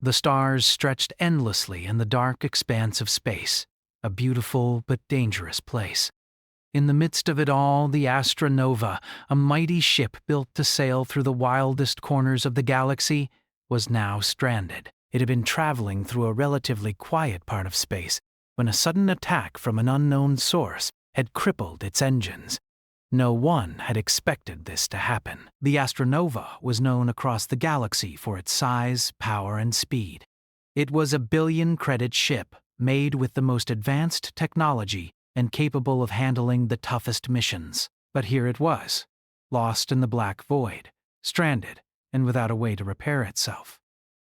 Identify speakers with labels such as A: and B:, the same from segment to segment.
A: The stars stretched endlessly in the dark expanse of space, a beautiful but dangerous place. In the midst of it all, the Astronova, a mighty ship built to sail through the wildest corners of the galaxy, was now stranded. It had been traveling through a relatively quiet part of space when a sudden attack from an unknown source had crippled its engines. No one had expected this to happen. The Astronova was known across the galaxy for its size, power, and speed. It was a billion-credit ship made with the most advanced technology and capable of handling the toughest missions. But here it was, lost in the black void, stranded, and without a way to repair itself.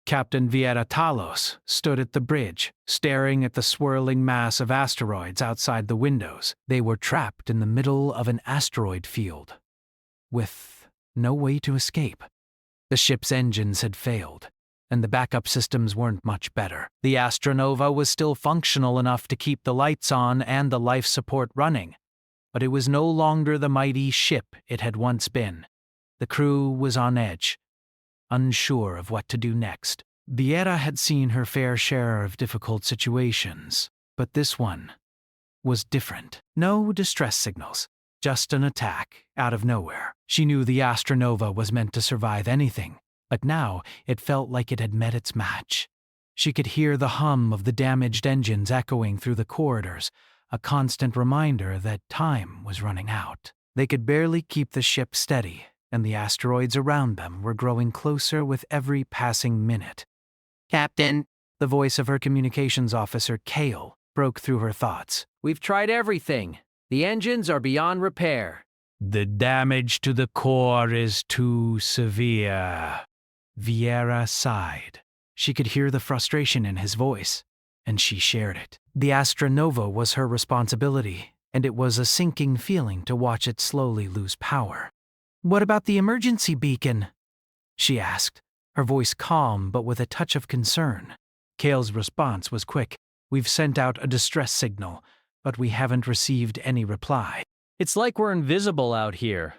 A: Captain Vieira Talos stood at the bridge, staring at the swirling mass of asteroids outside the windows. They were trapped in the middle of an asteroid field, with no way to escape. The ship's engines had failed, and the backup systems weren't much better. The Astronova was still functional enough to keep the lights on and the life support running, but it was no longer the mighty ship it had once been. The crew was on edge, unsure of what to do next. Vieira had seen her fair share of difficult situations, but this one was different. No distress signals, just an attack out of nowhere. She knew the Astronova was meant to survive anything, but now it felt like it had met its match. She could hear the hum of the damaged engines echoing through the corridors, a constant reminder that time was running out. They could barely keep the ship steady, and the asteroids around them were growing closer with every passing minute.
B: Captain,
A: The voice of her communications officer, Kale, broke through her thoughts.
B: we've tried everything. The engines are beyond repair.
A: The damage to the core is too severe. Vieira sighed. She could hear the frustration in his voice, and she shared it. The Astronova was her responsibility, and it was a sinking feeling to watch it slowly lose power. "What about the emergency beacon?" she asked, her voice calm but with a touch of concern. Kale's response was quick. "We've sent out a distress signal, but we haven't received any reply."
B: It's like we're invisible out here.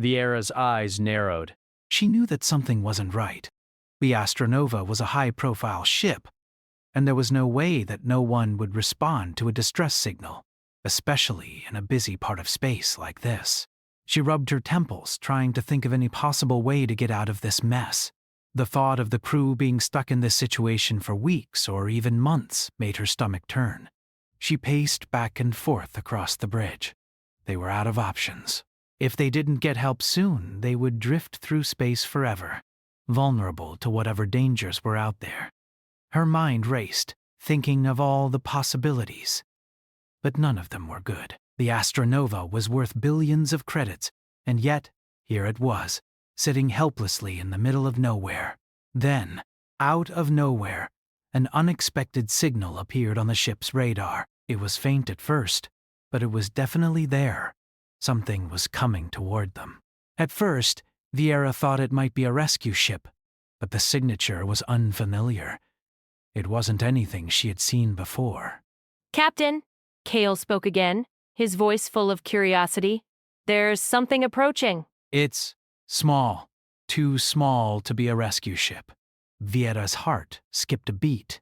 B: Vieira's eyes narrowed.
A: She knew that something wasn't right. The Astronova was a high-profile ship, and there was no way that no one would respond to a distress signal, especially in a busy part of space like this. She rubbed her temples, trying to think of any possible way to get out of this mess. The thought of the crew being stuck in this situation for weeks or even months made her stomach turn. She paced back and forth across the bridge. They were out of options. If they didn't get help soon, they would drift through space forever, vulnerable to whatever dangers were out there. Her mind raced, thinking of all the possibilities. But none of them were good. The Astronova was worth billions of credits, and yet, here it was, sitting helplessly in the middle of nowhere. Then, out of nowhere, an unexpected signal appeared on the ship's radar. It was faint at first, but it was definitely there. Something was coming toward them. At first, Vieira thought it might be a rescue ship, but the signature was unfamiliar. It wasn't anything she had seen before.
C: "Captain," Kale spoke again, his voice full of curiosity. "There's something approaching."
A: It's small, too small to be a rescue ship. Vieira's heart skipped a beat.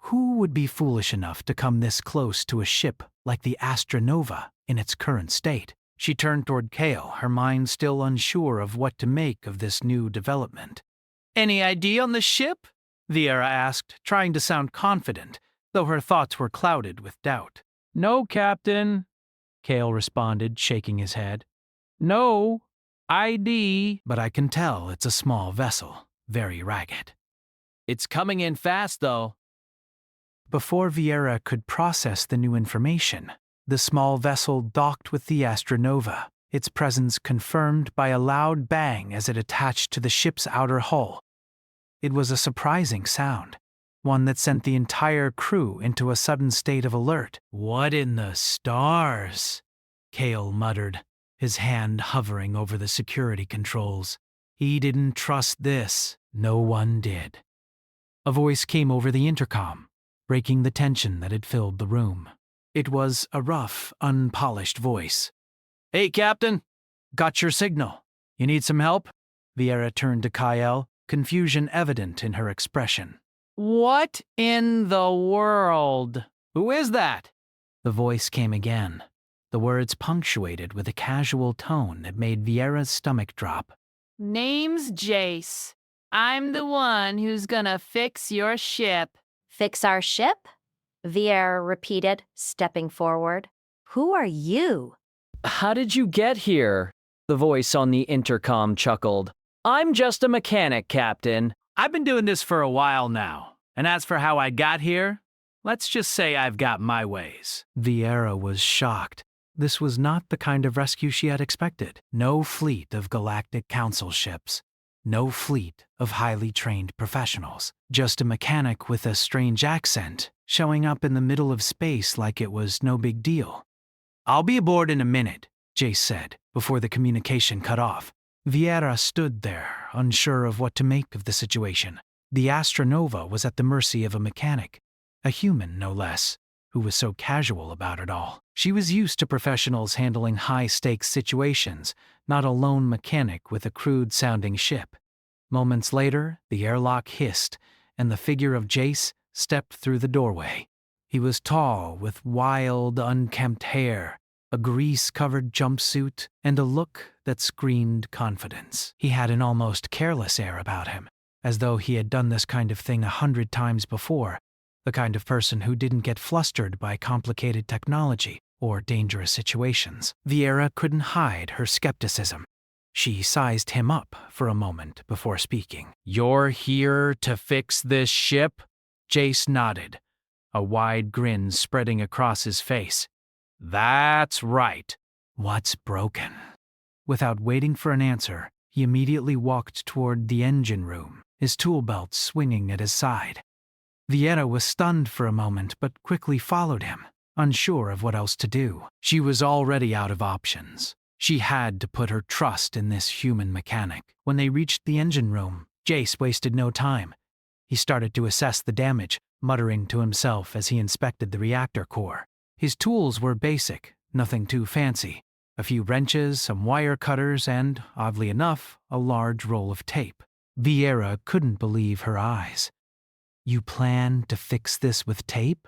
A: Who would be foolish enough to come this close to a ship like the Astronova in its current state? She turned toward Kale, her mind still unsure of what to make of this new development. "Any idea on the ship?" Vieira asked, trying to sound confident, though her thoughts were clouded with doubt.
B: No, Captain, Kale responded, shaking his head. No ID.
A: But I can tell it's a small vessel, very ragged.
B: It's coming in fast, though.
A: Before Vieira could process the new information, the small vessel docked with the Astronova, its presence confirmed by a loud bang as it attached to the ship's outer hull. It was a surprising sound, one that sent the entire crew into a sudden state of alert. "What in the stars?" Kale muttered, his hand hovering over the security controls. He didn't trust this. No one did. A voice came over the intercom, breaking the tension that had filled the room. It was a rough, unpolished voice. "Hey, Captain! Got your signal. You need some help?" Vieira turned to Kyle, confusion evident in her expression.
B: What in the world? Who is that?
A: The voice came again, the words punctuated with a casual tone that made Vieira's stomach drop.
C: Name's Jace. I'm the one who's gonna fix your ship. Fix our ship? Vieira repeated, stepping forward. Who are you?
B: How did you get here? The voice on the intercom chuckled. I'm just a mechanic, Captain.
A: I've been doing this for a while now, and as for how I got here, let's just say I've got my ways. Vieira was shocked. This was not the kind of rescue she had expected. No fleet of Galactic Council ships. No fleet of highly trained professionals. Just a mechanic with a strange accent, showing up in the middle of space like it was no big deal. I'll be aboard in a minute, Jace said, before the communication cut off. Vieira stood there, unsure of what to make of the situation. The Astronova was at the mercy of a mechanic, a human no less, who was so casual about it all. She was used to professionals handling high-stakes situations, not a lone mechanic with a crude-sounding ship. Moments later, the airlock hissed, and the figure of Jace stepped through the doorway. He was tall, with wild, unkempt hair, a grease-covered jumpsuit, and a look that screamed confidence. He had an almost careless air about him, as though he had done this kind of thing 100 times before, the kind of person who didn't get flustered by complicated technology or dangerous situations. Vieira couldn't hide her skepticism. She sized him up for a moment before speaking.
B: You're here to fix this ship?
A: Jace nodded, a wide grin spreading across his face.
B: That's right.
A: What's broken? Without waiting for an answer, he immediately walked toward the engine room, his tool belt swinging at his side. Vieira was stunned for a moment but quickly followed him, unsure of what else to do. She was already out of options. She had to put her trust in this human mechanic. When they reached the engine room, Jace wasted no time. He started to assess the damage, muttering to himself as he inspected the reactor core. His tools were basic, nothing too fancy. A few wrenches, some wire cutters, and, oddly enough, a large roll of tape. Vieira couldn't believe her eyes. You plan to fix this with tape?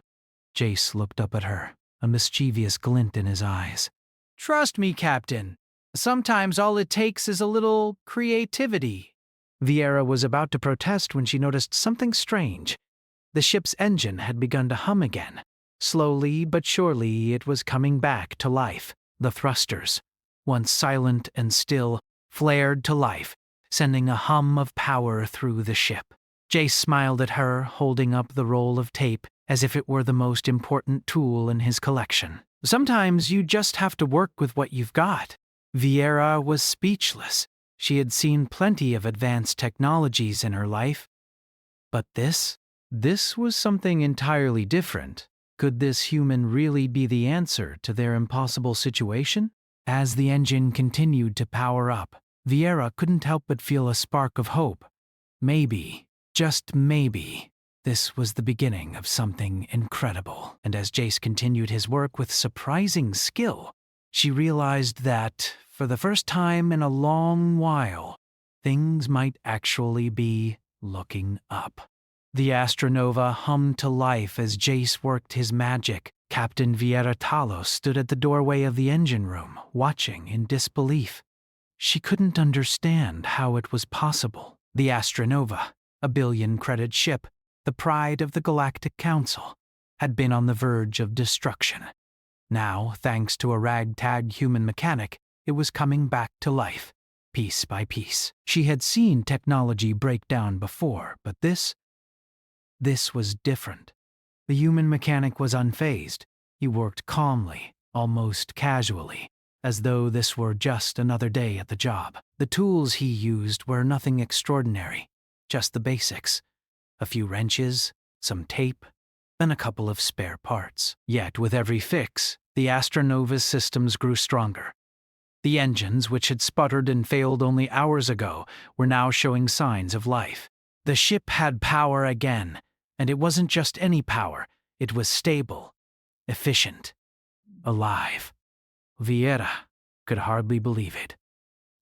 A: Jace looked up at her, a mischievous glint in his eyes. Trust me, Captain. Sometimes all it takes is a little creativity. Vieira was about to protest when she noticed something strange. The ship's engine had begun to hum again. Slowly but surely it was coming back to life. The thrusters, once silent and still, flared to life, sending a hum of power through the ship. Jace smiled at her, holding up the roll of tape as if it were the most important tool in his collection. Sometimes you just have to work with what you've got. Vieira was speechless. She had seen plenty of advanced technologies in her life. But this was something entirely different. Could this human really be the answer to their impossible situation? As the engine continued to power up, Vieira couldn't help but feel a spark of hope. Maybe, just maybe, this was the beginning of something incredible. And as Jace continued his work with surprising skill, she realized that, for the first time in a long while, things might actually be looking up. The Astronova hummed to life as Jace worked his magic. Captain Vieira Talos stood at the doorway of the engine room, watching in disbelief. She couldn't understand how it was possible. The Astronova, a 1 billion-credit ship, the pride of the Galactic Council, had been on the verge of destruction. Now, thanks to a ragtag human mechanic, it was coming back to life, piece by piece. She had seen technology break down before, but this was different. The human mechanic was unfazed. He worked calmly, almost casually, as though this were just another day at the job. The tools he used were nothing extraordinary, just the basics. A few wrenches, some tape, then a couple of spare parts. Yet with every fix, the Astronova's systems grew stronger. The engines, which had sputtered and failed only hours ago, were now showing signs of life. The ship had power again, and it wasn't just any power. It was stable, efficient, alive. Vieira could hardly believe it.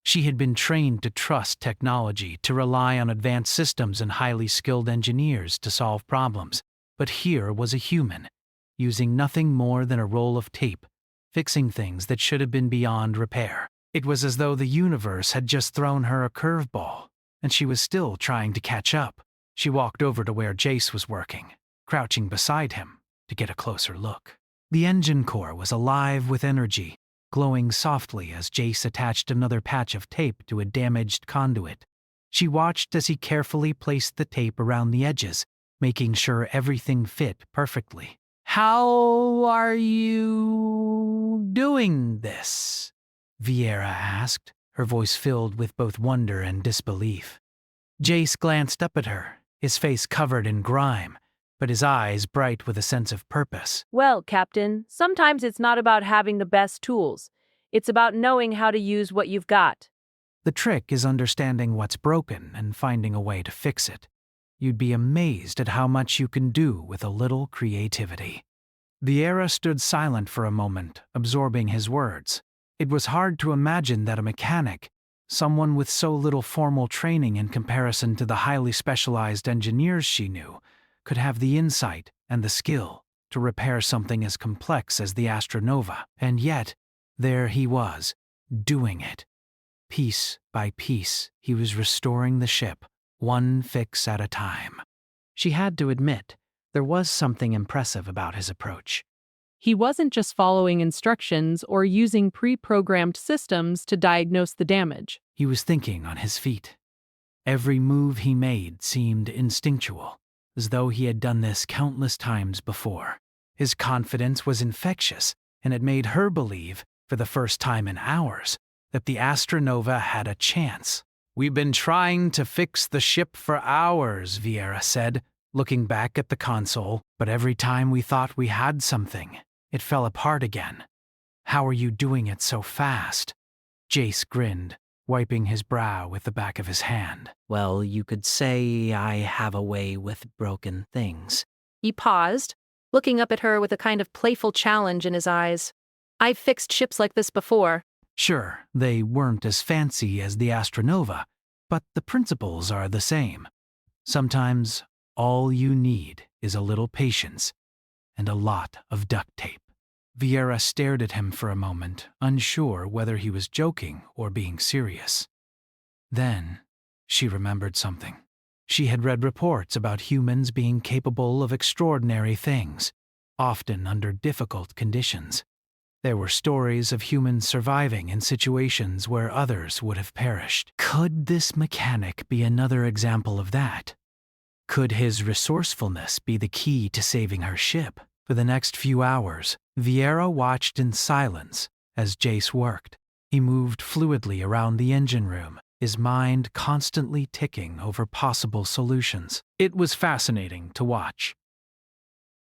A: She had been trained to trust technology, to rely on advanced systems and highly skilled engineers to solve problems. But here was a human, using nothing more than a roll of tape, fixing things that should have been beyond repair. It was as though the universe had just thrown her a curveball, and she was still trying to catch up. She walked over to where Jace was working, crouching beside him to get a closer look. The engine core was alive with energy, glowing softly as Jace attached another patch of tape to a damaged conduit. She watched as he carefully placed the tape around the edges, making sure everything fit perfectly. "How are you doing this?" Vieira asked, her voice filled with both wonder and disbelief. Jace glanced up at her, his face covered in grime, but his eyes bright with a sense of purpose.
D: Well, Captain, sometimes it's not about having the best tools. It's about knowing how to use what you've got.
A: The trick is understanding what's broken and finding a way to fix it. You'd be amazed at how much you can do with a little creativity. Vieira stood silent for a moment, absorbing his words. It was hard to imagine that a mechanic, someone with so little formal training in comparison to the highly specialized engineers she knew, could have the insight and the skill to repair something as complex as the Astronova. And yet, there he was, doing it. Piece by piece, he was restoring the ship, one fix at a time. She had to admit, there was something impressive about his approach.
E: He wasn't just following instructions or using pre-programmed systems to diagnose the damage.
A: He was thinking on his feet. Every move he made seemed instinctual, as though he had done this countless times before. His confidence was infectious, and it made her believe, for the first time in hours, that the Astronova had a chance. "We've been trying to fix the ship for hours," Vieira said, looking back at the console, "but every time we thought we had something, it fell apart again. How are you doing it so fast?" Jace grinned, wiping his brow with the back of his hand. "Well, you could say I have a way with broken things."
D: He paused, looking up at her with a kind of playful challenge in his eyes. "I've fixed ships like this before."
A: Sure, they weren't as fancy as the Astronova, but the principles are the same. Sometimes all you need is a little patience and a lot of duct tape. Vieira stared at him for a moment, unsure whether he was joking or being serious. Then, she remembered something. She had read reports about humans being capable of extraordinary things, often under difficult conditions. There were stories of humans surviving in situations where others would have perished. Could this mechanic be another example of that? Could his resourcefulness be the key to saving her ship? For the next few hours, Vieira watched in silence as Jace worked. He moved fluidly around the engine room, his mind constantly ticking over possible solutions. It was fascinating to watch.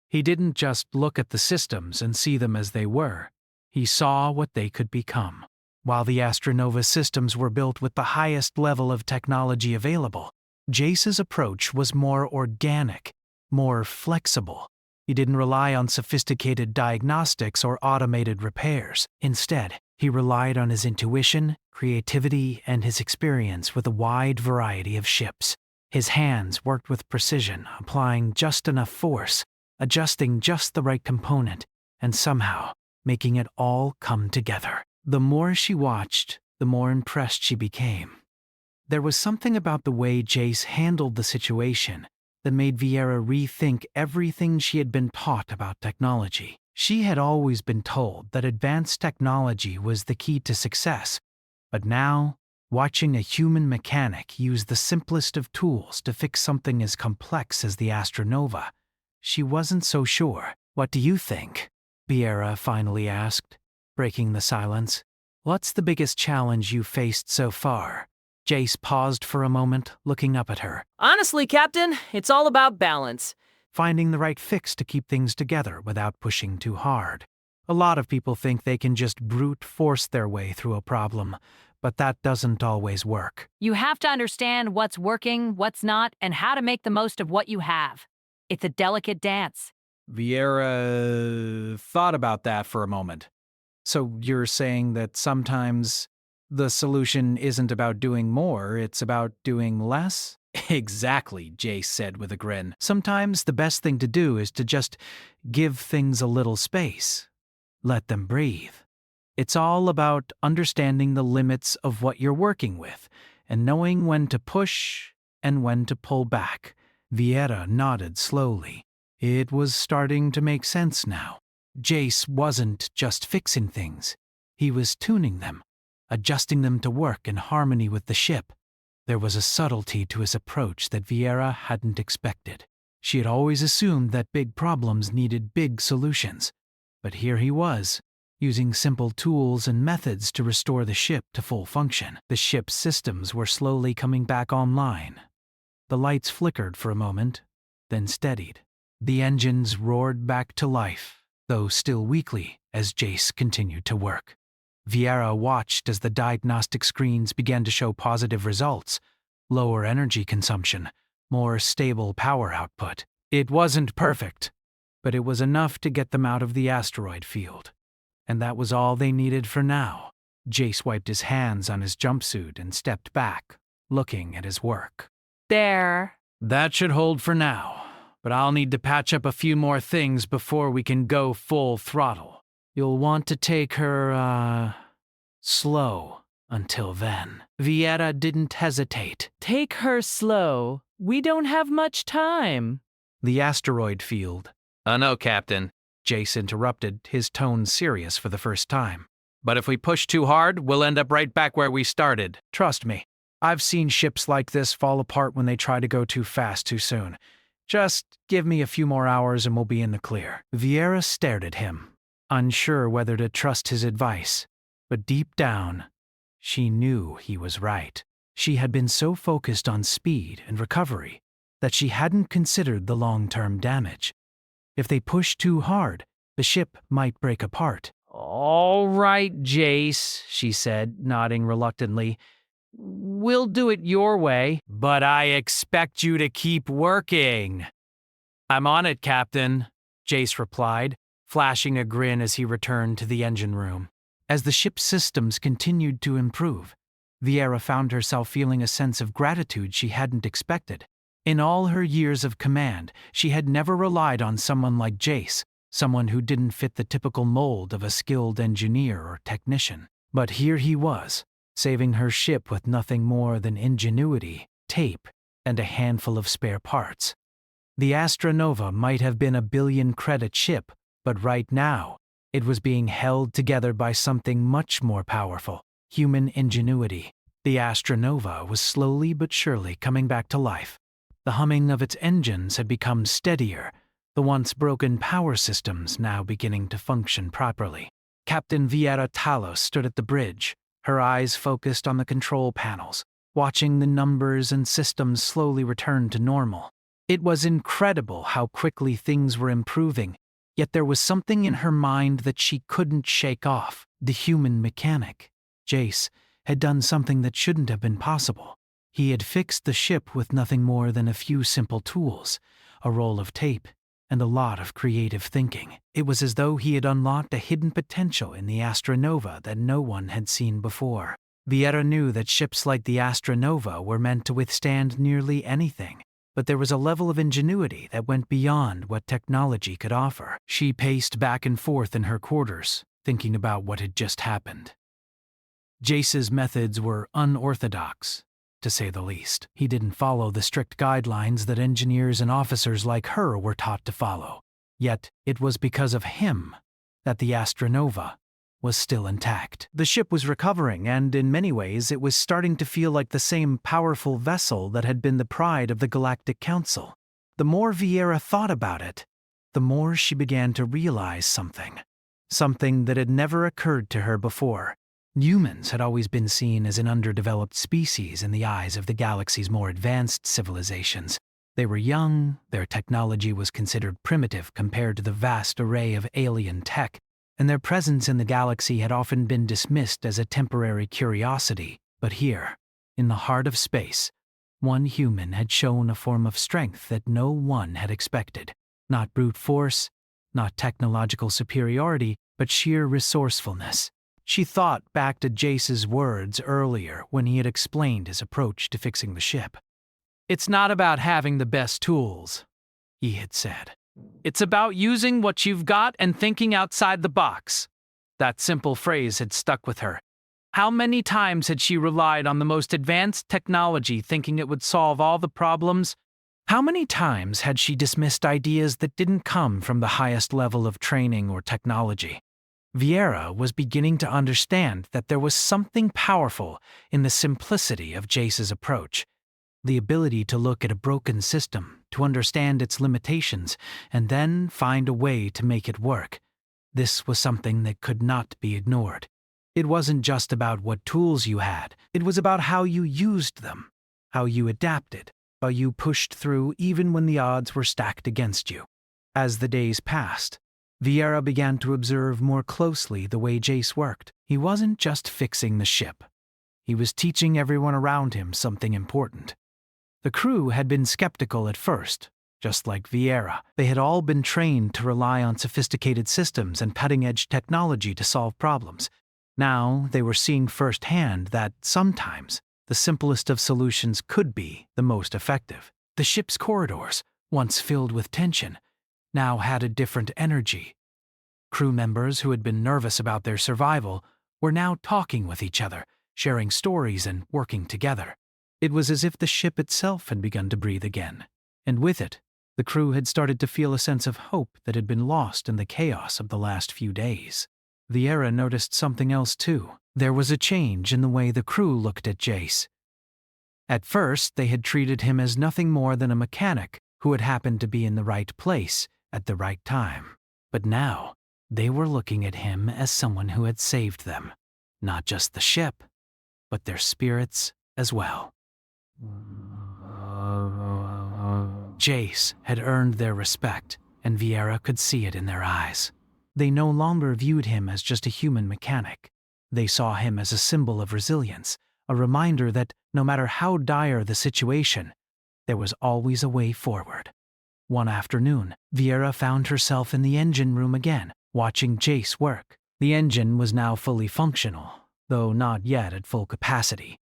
A: He didn't just look at the systems and see them as they were. He saw what they could become. While the Astronova systems were built with the highest level of technology available, Jace's approach was more organic, more flexible. He didn't rely on sophisticated diagnostics or automated repairs. Instead, he relied on his intuition, creativity, and his experience with a wide variety of ships. His hands worked with precision, applying just enough force, adjusting just the right component, and somehow making it all come together. The more she watched, the more impressed she became. There was something about the way Jace handled the situation that made Vieira rethink everything she had been taught about technology. She had always been told that advanced technology was the key to success, but now, watching a human mechanic use the simplest of tools to fix something as complex as the Astronova, she wasn't so sure. "What do you think?" Vieira finally asked, breaking the silence. "What's the biggest challenge you faced so far?" Jace paused for a moment, looking up at her.
B: Honestly, Captain, it's all about balance.
A: Finding the right fix to keep things together without pushing too hard. A lot of people think they can just brute force their way through a problem, but that doesn't always work.
C: You have to understand what's working, what's not, and how to make the most of what you have. It's a delicate dance.
A: Vieira thought about that for a moment. "So you're saying that sometimes The solution isn't about doing more, it's about doing less? Exactly, Jace said with a grin. Sometimes the best thing to do is to just give things a little space. Let them breathe. It's all about understanding the limits of what you're working with and knowing when to push and when to pull back. Vieira nodded slowly. It was starting to make sense now. Jace wasn't just fixing things. He was tuning them, adjusting them to work in harmony with the ship. There was a subtlety to his approach that Vieira hadn't expected. She had always assumed that big problems needed big solutions. But here he was, using simple tools and methods to restore the ship to full function. The ship's systems were slowly coming back online. The lights flickered for a moment, then steadied. The engines roared back to life, though still weakly, as Jace continued to work. Vieira watched as the diagnostic screens began to show positive results: lower energy consumption, more stable power output. It wasn't perfect, but it was enough to get them out of the asteroid field. And that was all they needed for now. Jace wiped his hands on his jumpsuit and stepped back, looking at his work.
E: There.
A: That should hold for now, but I'll need to patch up a few more things before we can go full throttle. You'll want to take her, slow until then. Vieira didn't hesitate.
B: Take her slow. We don't have much time.
A: The asteroid field. No, Captain. Jace interrupted, his tone serious for the first time. But if we push too hard, we'll end up right back where we started. Trust me, I've seen ships like this fall apart when they try to go too fast too soon. Just give me a few more hours and we'll be in the clear. Vieira stared at him, unsure whether to trust his advice. But deep down, she knew he was right. She had been so focused on speed and recovery that she hadn't considered the long-term damage. If they pushed too hard, the ship might break apart.
B: All right, Jace, she said, nodding reluctantly. We'll do it your way.
A: But I expect you to keep working. I'm on it, Captain, Jace replied, flashing a grin as he returned to the engine room. As the ship's systems continued to improve, Vieira found herself feeling a sense of gratitude she hadn't expected. In all her years of command, she had never relied on someone like Jace, someone who didn't fit the typical mold of a skilled engineer or technician. But here he was, saving her ship with nothing more than ingenuity, tape, and a handful of spare parts. The Astronova might have been a billion-credit ship, but right now, it was being held together by something much more powerful: human ingenuity. The Astronova was slowly but surely coming back to life. The humming of its engines had become steadier, the once broken power systems now beginning to function properly. Captain Vieira Talos stood at the bridge, her eyes focused on the control panels, watching the numbers and systems slowly return to normal. It was incredible how quickly things were improving, yet there was something in her mind that she couldn't shake off: the human mechanic. Jace had done something that shouldn't have been possible. He had fixed the ship with nothing more than a few simple tools, a roll of tape, and a lot of creative thinking. It was as though he had unlocked a hidden potential in the Astronova that no one had seen before. Vieira knew that ships like the Astronova were meant to withstand nearly anything, but there was a level of ingenuity that went beyond what technology could offer. She paced back and forth in her quarters, thinking about what had just happened. Jace's methods were unorthodox, to say the least. He didn't follow the strict guidelines that engineers and officers like her were taught to follow. Yet, it was because of him that the Astronova was still intact. The ship was recovering, and in many ways it was starting to feel like the same powerful vessel that had been the pride of the Galactic Council. The more Vieira thought about it, the more she began to realize something that had never occurred to her before. Humans had always been seen as an underdeveloped species in the eyes of the galaxy's more advanced civilizations. They were young, their technology was considered primitive compared to the vast array of alien tech, and their presence in the galaxy had often been dismissed as a temporary curiosity. But here, in the heart of space, one human had shown a form of strength that no one had expected. Not brute force, not technological superiority, but sheer resourcefulness. She thought back to Jace's words earlier when he had explained his approach to fixing the ship. "It's not about having the best tools," he had said. "It's about using what you've got and thinking outside the box." That simple phrase had stuck with her. How many times had she relied on the most advanced technology thinking it would solve all the problems? How many times had she dismissed ideas that didn't come from the highest level of training or technology? Vieira was beginning to understand that there was something powerful in the simplicity of Jace's approach. The ability to look at a broken system, to understand its limitations, and then find a way to make it work. This was something that could not be ignored. It wasn't just about what tools you had, it was about how you used them, how you adapted, how you pushed through even when the odds were stacked against you. As the days passed, Vieira began to observe more closely the way Jace worked. He wasn't just fixing the ship. He was teaching everyone around him something important. The crew had been skeptical at first, just like Vieira. They had all been trained to rely on sophisticated systems and cutting-edge technology to solve problems. Now they were seeing firsthand that sometimes the simplest of solutions could be the most effective. The ship's corridors, once filled with tension, now had a different energy. Crew members who had been nervous about their survival were now talking with each other, sharing stories and working together. It was as if the ship itself had begun to breathe again, and with it, the crew had started to feel a sense of hope that had been lost in the chaos of the last few days. Vieira noticed something else too. There was a change in the way the crew looked at Jace. At first, they had treated him as nothing more than a mechanic who had happened to be in the right place at the right time. But now, they were looking at him as someone who had saved them. Not just the ship, but their spirits as well. Jace had earned their respect, and Vieira could see it in their eyes. They no longer viewed him as just a human mechanic. They saw him as a symbol of resilience, a reminder that no matter how dire the situation, there was always a way forward. One afternoon, Vieira found herself in the engine room again, watching Jace work. The engine was now fully functional, though not yet at full capacity.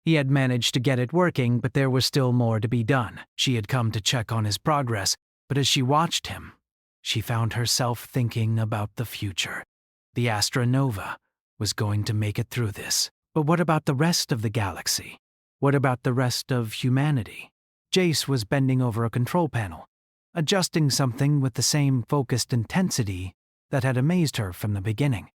A: He had managed to get it working, but there was still more to be done. She had come to check on his progress, but as she watched him, she found herself thinking about the future. The Astra Nova was going to make it through this. But what about the rest of the galaxy? What about the rest of humanity? Jace was bending over a control panel, adjusting something with the same focused intensity that had amazed her from the beginning.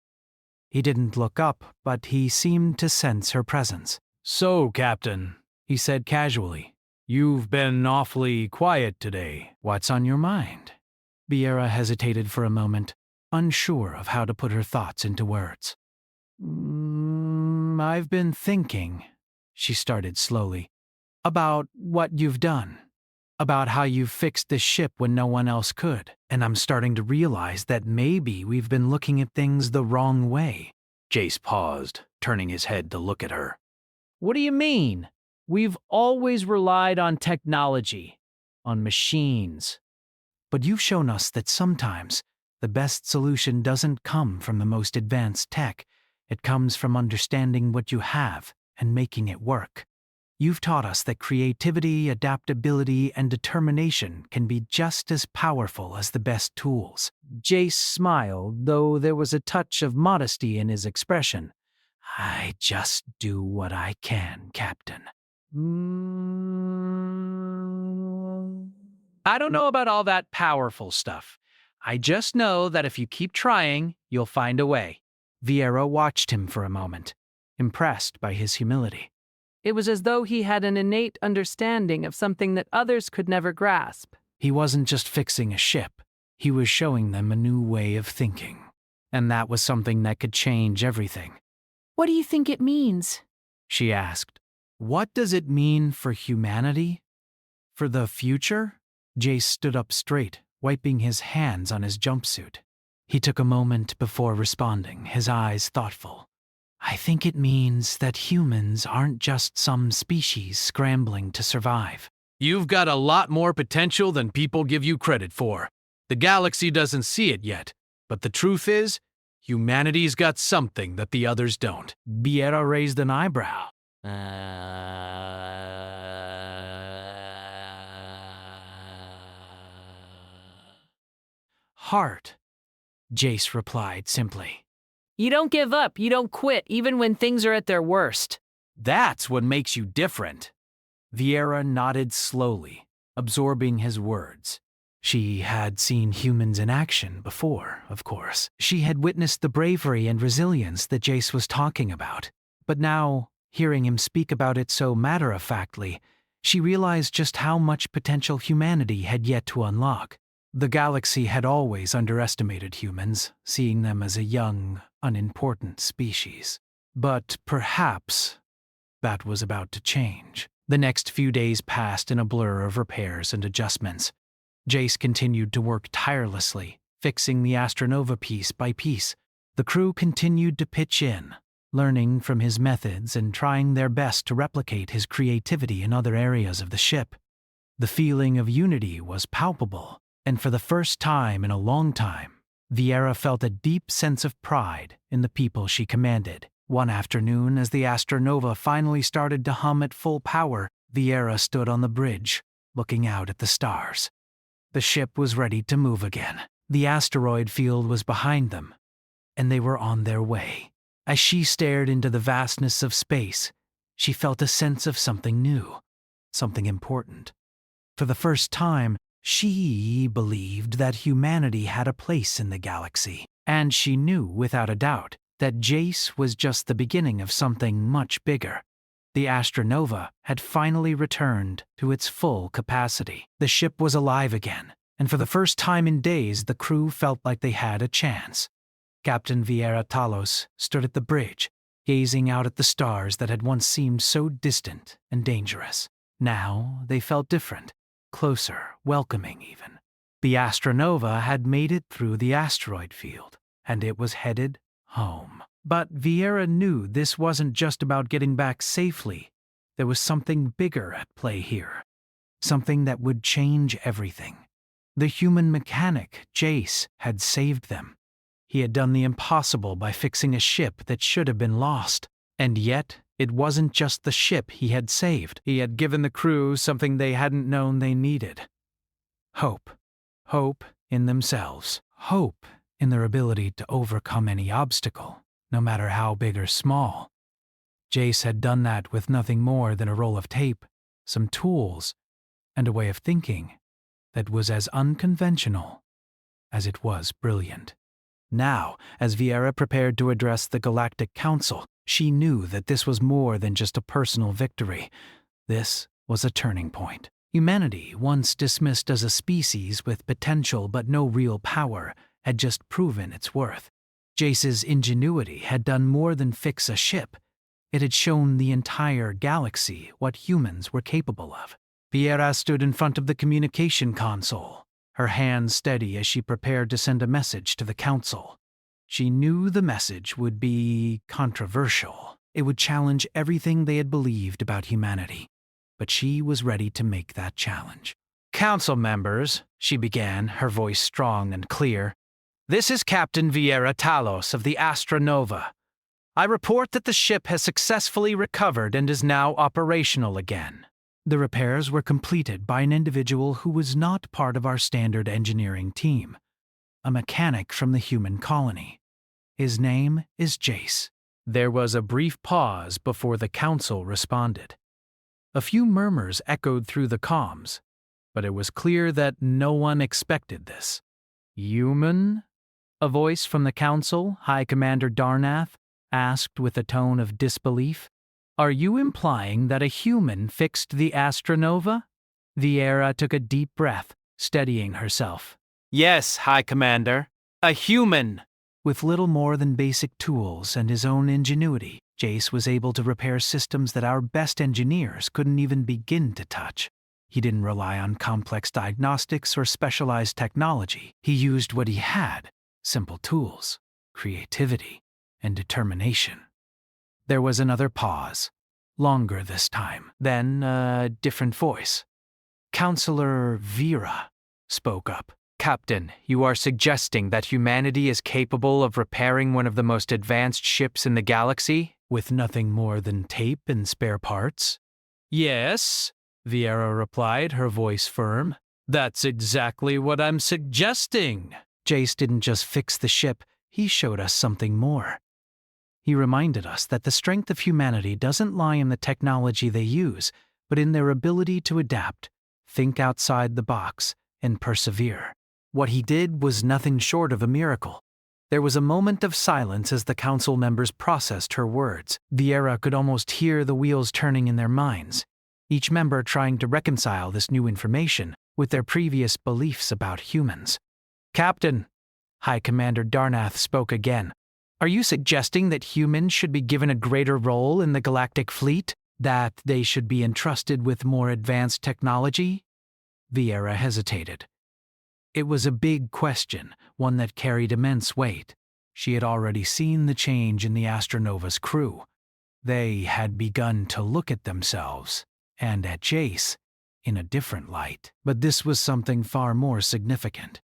A: He didn't look up, but he seemed to sense her presence. "So, Captain," he said casually, "you've been awfully quiet today. What's on your mind?" Vieira hesitated for a moment, unsure of how to put her thoughts into words. I've been thinking," she started slowly, "about what you've done, about how you've fixed this ship when no one else could, and I'm starting to realize that maybe we've been looking at things the wrong way." Jace paused, turning his head to look at her. "What do you mean? We've always relied on technology, on machines. But you've shown us that sometimes the best solution doesn't come from the most advanced tech. It comes from understanding what you have and making it work. You've taught us that creativity, adaptability, and determination can be just as powerful as the best tools." Jace smiled, though there was a touch of modesty in his expression. "I just do what I can, Captain." "I don't know about all that powerful stuff. I just know that if you keep trying, you'll find a way." Vieira watched him for a moment, impressed by his humility.
E: It was as though he had an innate understanding of something that others could never grasp.
A: He wasn't just fixing a ship, he was showing them a new way of thinking. And that was something that could change everything.
D: What do you think it means?
A: She asked. "What does it mean for humanity? For the future?" Jace stood up straight, wiping his hands on his jumpsuit. He took a moment before responding, his eyes thoughtful. "I think it means that humans aren't just some species scrambling to survive. You've got a lot more potential than people give you credit for. The galaxy doesn't see it yet, but the truth is, Humanity's got something that the others don't. Vieira raised an eyebrow. Heart, Jace replied simply.
B: You don't give up, you don't quit, even when things are at their worst.
A: That's what makes you different. Vieira nodded slowly, absorbing his words. She had seen humans in action before, of course. She had witnessed the bravery and resilience that Jace was talking about. But now, hearing him speak about it so matter-of-factly, she realized just how much potential humanity had yet to unlock. The galaxy had always underestimated humans, seeing them as a young, unimportant species. But perhaps that was about to change. The next few days passed in a blur of repairs and adjustments. Jace continued to work tirelessly, fixing the Astronova piece by piece. The crew continued to pitch in, learning from his methods and trying their best to replicate his creativity in other areas of the ship. The feeling of unity was palpable, and for the first time in a long time, Vieira felt a deep sense of pride in the people she commanded. One afternoon, as the Astronova finally started to hum at full power, Vieira stood on the bridge, looking out at the stars. The ship was ready to move again. The asteroid field was behind them, and they were on their way. As she stared into the vastness of space, she felt a sense of something new, something important. For the first time, she believed that humanity had a place in the galaxy, and she knew without a doubt that Jace was just the beginning of something much bigger. The Astronova had finally returned to its full capacity. The ship was alive again, and for the first time in days, the crew felt like they had a chance. Captain Vieira Talos stood at the bridge, gazing out at the stars that had once seemed so distant and dangerous. Now they felt different, closer, welcoming even. The Astronova had made it through the asteroid field, and it was headed home. But Vieira knew this wasn't just about getting back safely. There was something bigger at play here, something that would change everything. The human mechanic, Jace, had saved them. He had done the impossible by fixing a ship that should have been lost. And yet, it wasn't just the ship he had saved. He had given the crew something they hadn't known they needed. Hope. Hope in themselves. Hope in their ability to overcome any obstacle, no matter how big or small. Jace had done that with nothing more than a roll of tape, some tools, and a way of thinking that was as unconventional as it was brilliant. Now, as Vieira prepared to address the Galactic Council, she knew that this was more than just a personal victory. This was a turning point. Humanity, once dismissed as a species with potential but no real power, had just proven its worth. Jace's ingenuity had done more than fix a ship. It had shown the entire galaxy what humans were capable of. Vieira stood in front of the communication console, her hands steady as she prepared to send a message to the council. She knew the message would be controversial. It would challenge everything they had believed about humanity. But she was ready to make that challenge. "Council members," she began, her voice strong and clear. "This is Captain Vieira Talos of the Astronova. I report that the ship has successfully recovered and is now operational again." The repairs were completed by an individual who was not part of our standard engineering team, a mechanic from the human colony. His name is Jace. There was a brief pause before the council responded. A few murmurs echoed through the comms, but it was clear that no one expected this. "Human?" A voice from the council, High Commander Darnath, asked with a tone of disbelief. "Are you implying that a human fixed the Astronova?" Vieira took a deep breath, steadying herself. "Yes, High Commander, a human." With little more than basic tools and his own ingenuity, Jace was able to repair systems that our best engineers couldn't even begin to touch. He didn't rely on complex diagnostics or specialized technology. He used what he had, simple tools, creativity, and determination. There was another pause, longer this time. Then a different voice. Counselor Vera spoke up. Captain, you are suggesting that humanity is capable of repairing one of the most advanced ships in the galaxy with nothing more than tape and spare parts? Yes, Vieira replied, her voice firm. That's exactly what I'm suggesting. Jace didn't just fix the ship, he showed us something more. He reminded us that the strength of humanity doesn't lie in the technology they use, but in their ability to adapt, think outside the box, and persevere. What he did was nothing short of a miracle. There was a moment of silence as the council members processed her words. Vieira could almost hear the wheels turning in their minds, each member trying to reconcile this new information with their previous beliefs about humans. Captain, High Commander Darnath spoke again. Are you suggesting that humans should be given a greater role in the galactic fleet? That they should be entrusted with more advanced technology? Vieira hesitated. It was a big question, one that carried immense weight. She had already seen the change in the Astronova's crew. They had begun to look at themselves, and at Jace, in a different light. But this was something far more significant.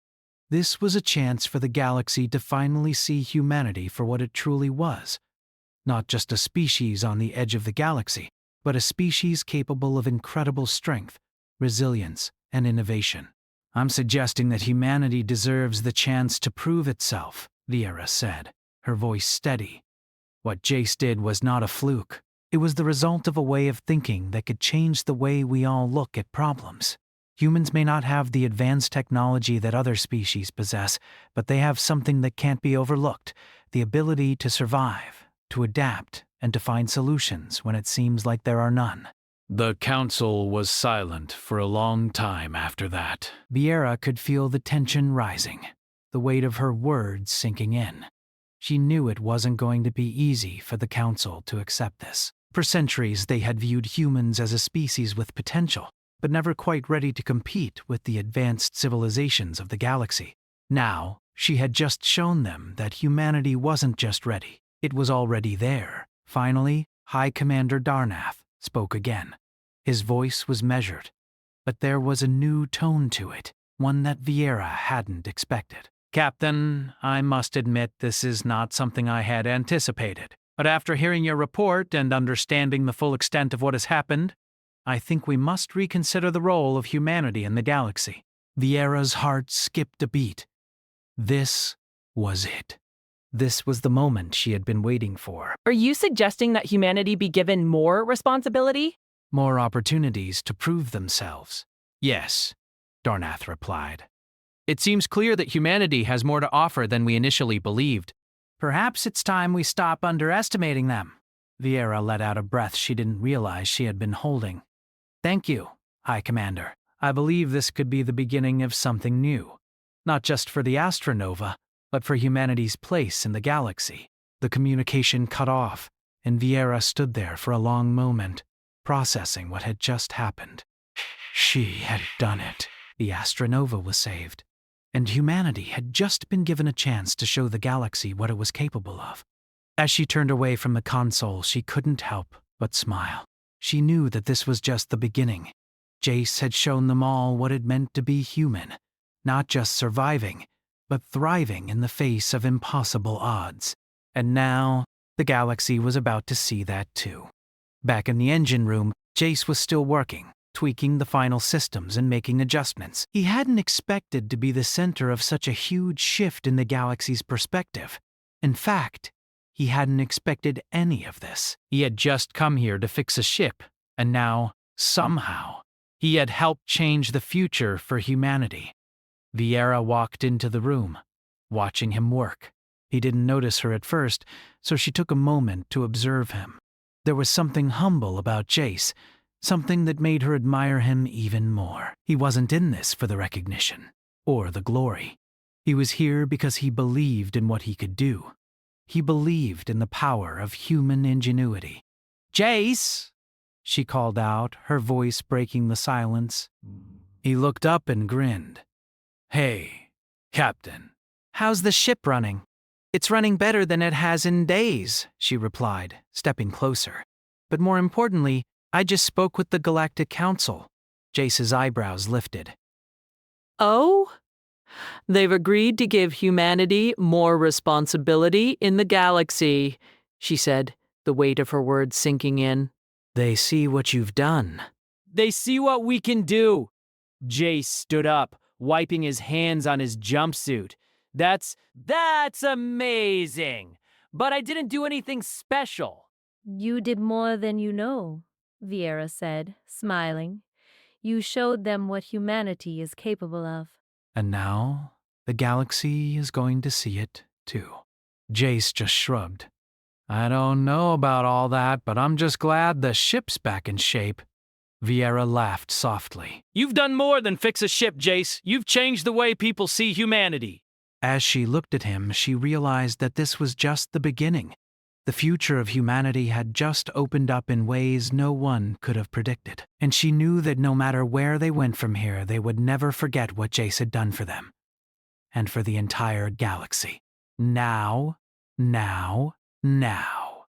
A: This was a chance for the galaxy to finally see humanity for what it truly was. Not just a species on the edge of the galaxy, but a species capable of incredible strength, resilience, and innovation. I'm suggesting that humanity deserves the chance to prove itself, Vieira said, her voice steady. What Jace did was not a fluke. It was the result of a way of thinking that could change the way we all look at problems. Humans may not have the advanced technology that other species possess, but they have something that can't be overlooked, the ability to survive, to adapt, and to find solutions when it seems like there are none. The council was silent for a long time after that. Vieira could feel the tension rising, the weight of her words sinking in. She knew it wasn't going to be easy for the council to accept this. For centuries, they had viewed humans as a species with potential, but never quite ready to compete with the advanced civilizations of the galaxy. Now, she had just shown them that humanity wasn't just ready, it was already there. Finally, High Commander Darnath spoke again. His voice was measured, but there was a new tone to it, one that Vieira hadn't expected. Captain, I must admit this is not something I had anticipated, but after hearing your report and understanding the full extent of what has happened, I think we must reconsider the role of humanity in the galaxy. Vieira's heart skipped a beat. This was it. This was the moment she had been waiting for.
B: Are you suggesting that humanity be given more responsibility?
A: More opportunities to prove themselves. Yes, Darnath replied. It seems clear that humanity has more to offer than we initially believed. Perhaps it's time we stop underestimating them. Vieira let out a breath she didn't realize she had been holding. Thank you, High Commander. I believe this could be the beginning of something new. Not just for the Astronova, but for humanity's place in the galaxy. The communication cut off, and Vieira stood there for a long moment, processing what had just happened. She had done it. The Astronova was saved, and humanity had just been given a chance to show the galaxy what it was capable of. As she turned away from the console, she couldn't help but smile. She knew that this was just the beginning. Jace had shown them all what it meant to be human, not just surviving, but thriving in the face of impossible odds. And now, the galaxy was about to see that too. Back in the engine room, Jace was still working, tweaking the final systems and making adjustments. He hadn't expected to be the center of such a huge shift in the galaxy's perspective. In fact, he hadn't expected any of this. He had just come here to fix a ship, and now, somehow, he had helped change the future for humanity. Vieira walked into the room, watching him work. He didn't notice her at first, so she took a moment to observe him. There was something humble about Jace, something that made her admire him even more. He wasn't in this for the recognition or the glory. He was here because he believed in what he could do. He believed in the power of human ingenuity. "Jace!" she called out, her voice breaking the silence. He looked up and grinned. "Hey, Captain. How's the ship running?" "It's running better than it has in days," she replied, stepping closer. "But more importantly, I just spoke with the Galactic Council." Jace's eyebrows lifted.
E: Oh?
B: They've agreed to give humanity more responsibility in the galaxy, she said, the weight of her words sinking in.
A: They see what you've done.
F: They see what we can do. Jace stood up, wiping his hands on his jumpsuit. That's amazing. But I didn't do anything special.
G: You did more than you know, Viera said, smiling. You showed them what humanity is capable of.
A: And now, the galaxy is going to see it, too. Jace just shrugged. I don't know about all that, but I'm just glad the ship's back in shape. Viera laughed softly.
F: You've done more than fix a ship, Jace. You've changed the way people see humanity.
A: As she looked at him, she realized that this was just the beginning. The future of humanity had just opened up in ways no one could have predicted. And she knew that no matter where they went from here, they would never forget what Jace had done for them. And for the entire galaxy. Now.